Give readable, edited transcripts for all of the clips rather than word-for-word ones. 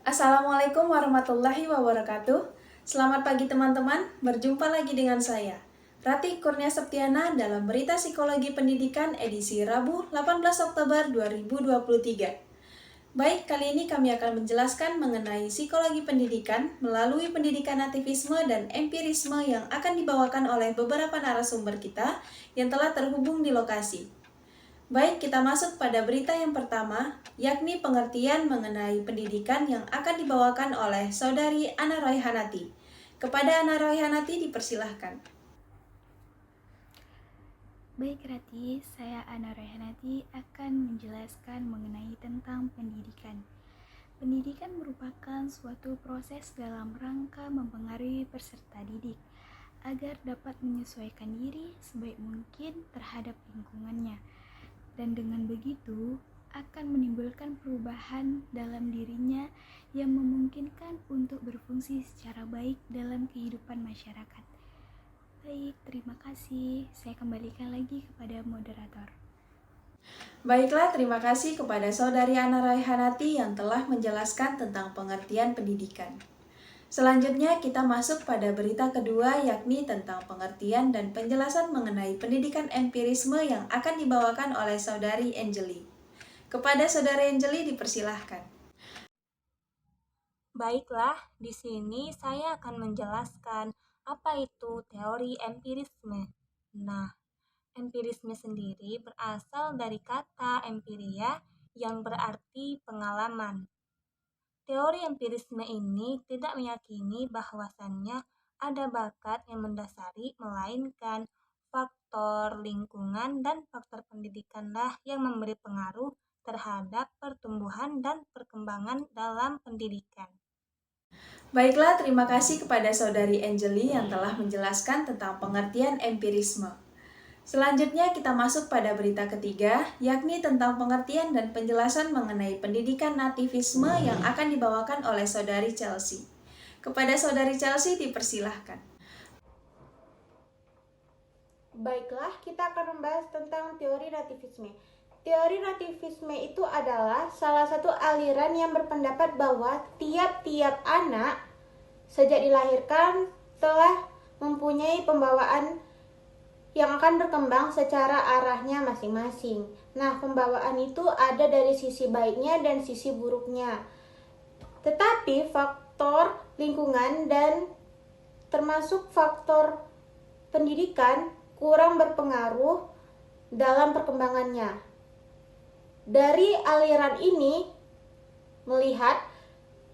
Assalamualaikum warahmatullahi wabarakatuh. Selamat pagi teman-teman, berjumpa lagi dengan saya, Ratih Kurnia Septiana dalam Berita Psikologi Pendidikan edisi Rabu 18 Oktober 2023. Baik, kali ini kami akan menjelaskan mengenai psikologi pendidikan melalui pendidikan nativisme dan empirisme yang akan dibawakan oleh beberapa narasumber kita yang telah terhubung di lokasi. Baik, kita masuk pada berita yang pertama, yakni pengertian mengenai pendidikan yang akan dibawakan oleh Saudari Ana Royhanati. Kepada Ana Royhanati dipersilahkan. Baik Rati, saya Ana Royhanati akan menjelaskan mengenai tentang pendidikan. Pendidikan merupakan suatu proses dalam rangka mempengaruhi peserta didik agar dapat menyesuaikan diri sebaik mungkin terhadap lingkungannya. Dan dengan begitu akan menimbulkan perubahan dalam dirinya yang memungkinkan untuk berfungsi secara baik dalam kehidupan masyarakat. Baik, terima kasih. Saya kembalikan lagi kepada moderator. Baiklah, terima kasih kepada Saudari Ana Royhanati yang telah menjelaskan tentang pengertian pendidikan. Selanjutnya kita masuk pada berita kedua, yakni tentang pengertian dan penjelasan mengenai pendidikan empirisme yang akan dibawakan oleh Saudari Angeli. Kepada Saudari Angeli dipersilahkan. Baiklah, di sini saya akan menjelaskan apa itu teori empirisme. Nah, empirisme sendiri berasal dari kata empiria yang berarti pengalaman. Teori empirisme ini tidak meyakini bahwasannya ada bakat yang mendasari, melainkan faktor lingkungan dan faktor pendidikanlah yang memberi pengaruh terhadap pertumbuhan dan perkembangan dalam pendidikan. Baiklah, terima kasih kepada Saudari Angeli yang telah menjelaskan tentang pengertian empirisme. Selanjutnya kita masuk pada berita ketiga, yakni tentang pengertian dan penjelasan mengenai pendidikan nativisme yang akan dibawakan oleh Saudari Chelsea. Kepada Saudari Chelsea dipersilahkan. Baiklah, kita akan membahas tentang teori nativisme. Teori nativisme itu adalah salah satu aliran yang berpendapat bahwa tiap-tiap anak sejak dilahirkan telah mempunyai pembawaan yang akan berkembang secara arahnya masing-masing. Nah, pembawaan itu ada dari sisi baiknya dan sisi buruknya. Tetapi faktor lingkungan dan termasuk faktor pendidikan kurang berpengaruh dalam perkembangannya. Dari aliran ini melihat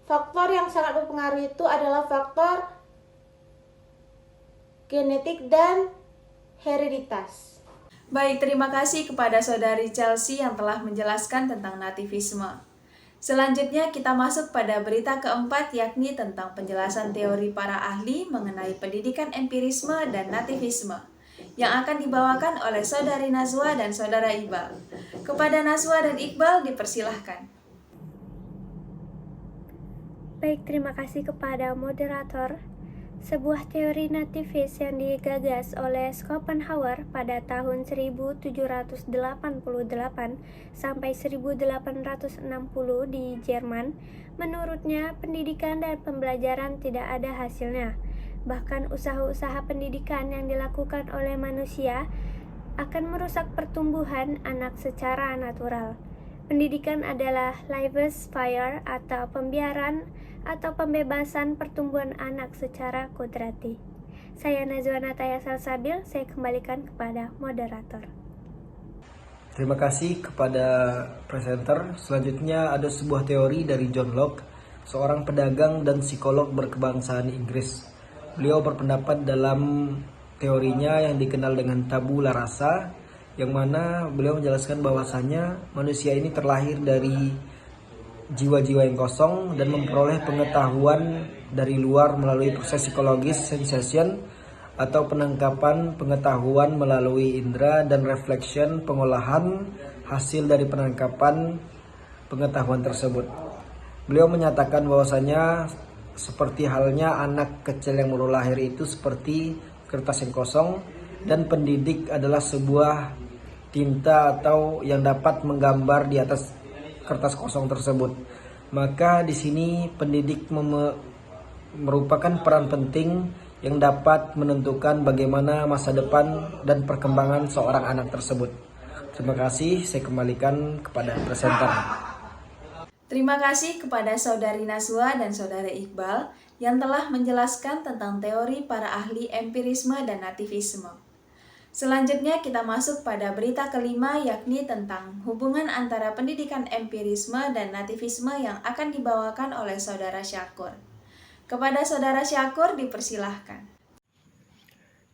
faktor yang sangat berpengaruh itu adalah faktor genetik dan hereditas. Baik, terima kasih kepada Saudari Chelsea yang telah menjelaskan tentang nativisme. Selanjutnya kita masuk pada berita keempat, yakni tentang penjelasan teori para ahli mengenai pendidikan empirisme dan nativisme yang akan dibawakan oleh Saudari Nazwa dan Saudara Iqbal. Kepada Nazwa dan Iqbal dipersilahkan. Baik, terima kasih kepada moderator. Sebuah teori nativis yang digagas oleh Schopenhauer pada tahun 1788 sampai 1860 di Jerman, menurutnya pendidikan dan pembelajaran tidak ada hasilnya. Bahkan usaha-usaha pendidikan yang dilakukan oleh manusia akan merusak pertumbuhan anak secara natural. Pendidikan adalah Lebensfeuer atau pembiaran atau pembebasan pertumbuhan anak secara kodrati. Saya Nazwa Nataya Salsabil, saya kembalikan kepada moderator. Terima kasih kepada presenter. Selanjutnya ada sebuah teori dari John Locke, seorang pedagang dan psikolog berkebangsaan Inggris. Beliau berpendapat dalam teorinya yang dikenal dengan tabula rasa, yang mana beliau menjelaskan bahwasanya manusia ini terlahir dari jiwa-jiwa yang kosong dan memperoleh pengetahuan dari luar melalui proses psikologis sensation atau penangkapan pengetahuan melalui indera dan reflection pengolahan hasil dari penangkapan pengetahuan tersebut. Beliau menyatakan bahwasanya seperti halnya anak kecil yang baru lahir itu seperti kertas yang kosong, dan pendidik adalah sebuah tinta atau yang dapat menggambar di atas kertas kosong tersebut. Maka di sini pendidik merupakan peran penting yang dapat menentukan bagaimana masa depan dan perkembangan seorang anak tersebut. Terima kasih, saya kembalikan kepada presenter. Terima kasih kepada Saudari Naswa dan Saudara Iqbal yang telah menjelaskan tentang teori para ahli empirisme dan nativisme. Selanjutnya kita masuk pada berita kelima, yakni tentang hubungan antara pendidikan empirisme dan nativisme yang akan dibawakan oleh Saudara Syakur. Kepada Saudara Syakur dipersilahkan.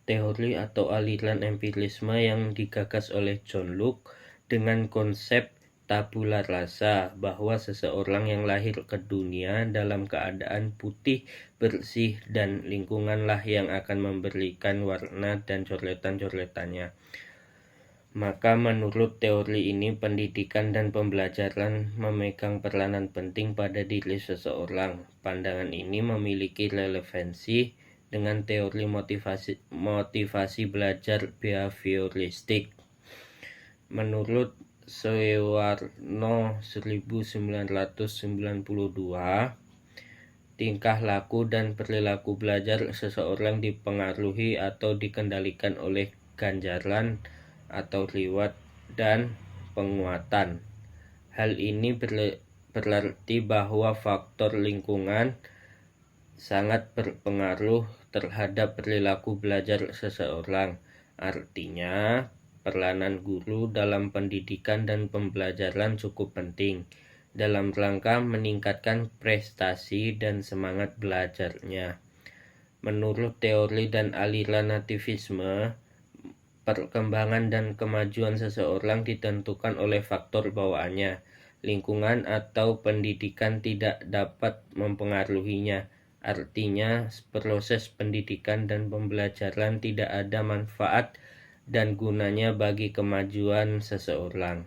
Teori atau aliran empirisme yang digagas oleh John Locke dengan konsep tabula rasa, bahwa seseorang yang lahir ke dunia dalam keadaan putih, bersih, dan lingkunganlah yang akan memberikan warna dan coretan-coretannya. Maka menurut teori ini, pendidikan dan pembelajaran memegang peranan penting pada diri seseorang. Pandangan ini memiliki relevansi dengan teori motivasi belajar behavioristik. Menurut Sewarno 1992, tingkah laku dan perilaku belajar seseorang dipengaruhi atau dikendalikan oleh ganjaran atau reward dan penguatan. Hal ini berarti bahwa faktor lingkungan sangat berpengaruh terhadap perilaku belajar seseorang. Artinya, peranan guru dalam pendidikan dan pembelajaran cukup penting dalam rangka meningkatkan prestasi dan semangat belajarnya. Menurut teori dan aliran nativisme, perkembangan dan kemajuan seseorang ditentukan oleh faktor bawaannya. Lingkungan atau pendidikan tidak dapat mempengaruhinya. Artinya, proses pendidikan dan pembelajaran tidak ada manfaat dan gunanya bagi kemajuan seseorang.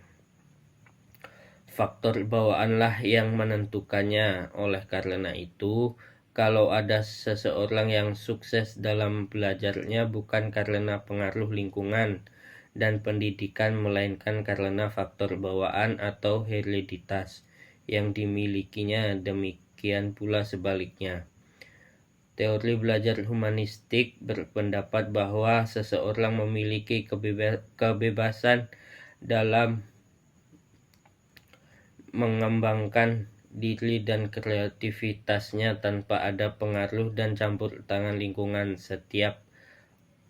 Faktor bawaanlah yang menentukannya. Oleh karena itu, kalau ada seseorang yang sukses dalam belajarnya bukan karena pengaruh lingkungan dan pendidikan, melainkan karena faktor bawaan atau hereditas yang dimilikinya. Demikian pula sebaliknya. Teori belajar humanistik berpendapat bahwa seseorang memiliki kebebasan dalam mengembangkan diri dan kreativitasnya tanpa ada pengaruh dan campur tangan lingkungan. Setiap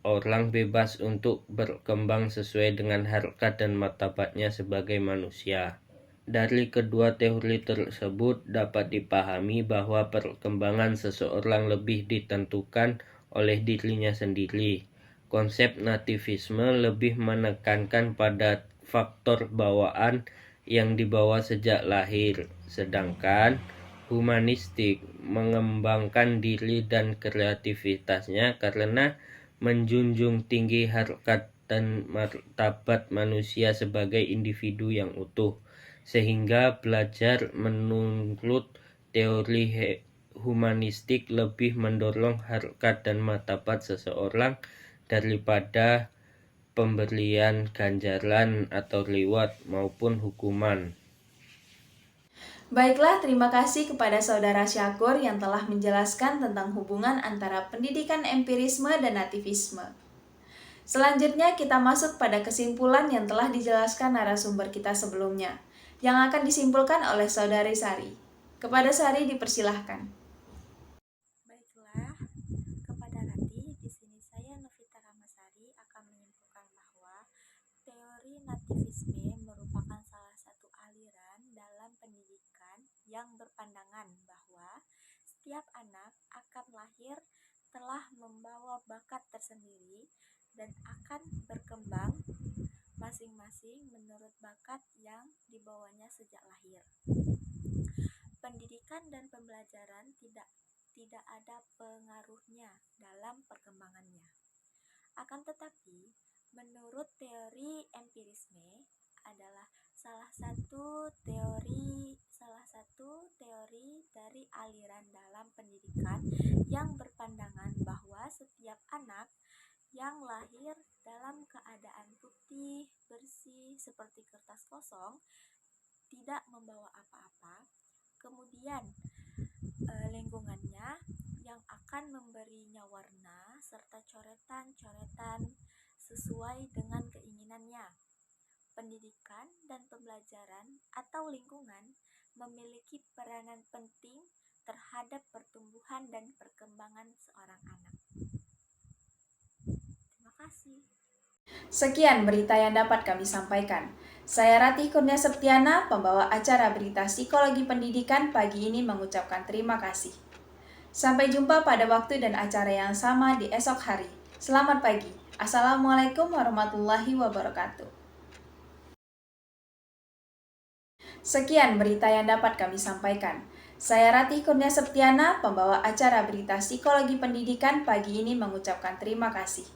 orang bebas untuk berkembang sesuai dengan harkat dan martabatnya sebagai manusia. Dari kedua teori tersebut dapat dipahami bahwa perkembangan seseorang lebih ditentukan oleh dirinya sendiri. Konsep nativisme lebih menekankan pada faktor bawaan yang dibawa sejak lahir, sedangkan humanistik mengembangkan diri dan kreativitasnya karena menjunjung tinggi harkat dan martabat manusia sebagai individu yang utuh. Sehingga belajar menurut teori humanistik lebih mendorong harkat dan martabat seseorang daripada pemberian ganjaran atau reward maupun hukuman. Baiklah, terima kasih kepada Saudara Syakur yang telah menjelaskan tentang hubungan antara pendidikan empirisme dan nativisme. Selanjutnya kita masuk pada kesimpulan yang telah dijelaskan narasumber kita sebelumnya, yang akan disimpulkan oleh Saudari Sari. Kepada Sari dipersilahkan. Baiklah, kepada Rati, di sini saya Novita Ramasari akan menyimpulkan bahwa teori nativisme merupakan salah satu aliran dalam pendidikan yang berpandangan bahwa setiap anak akan lahir telah membawa bakat tersendiri dan akan berkembang masing-masing menurut bakat yang dibawanya sejak lahir. Pendidikan dan pembelajaran tidak ada pengaruhnya dalam perkembangannya. Akan tetapi, menurut teori empirisme adalah salah satu teori dari aliran dalam pendidikan yang berpandangan bahwa setiap anak yang lahir dalam keadaan putih, bersih, seperti kertas kosong, tidak membawa apa-apa, Kemudian lingkungannya yang akan memberinya warna serta coretan-coretan sesuai dengan keinginannya. Pendidikan dan pembelajaran atau lingkungan memiliki peranan penting terhadap pertumbuhan dan perkembangan seorang anak. Terima kasih. Sekian berita yang dapat kami sampaikan. Saya Ratih Kurnia Septiana, pembawa acara berita Psikologi Pendidikan pagi ini mengucapkan terima kasih. Sampai jumpa pada waktu dan acara yang sama di esok hari. Selamat pagi. Assalamualaikum warahmatullahi wabarakatuh. Sekian berita yang dapat kami sampaikan. Saya Ratih Kurnia Septiana, pembawa acara berita Psikologi Pendidikan pagi ini mengucapkan terima kasih.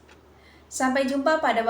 Sampai jumpa pada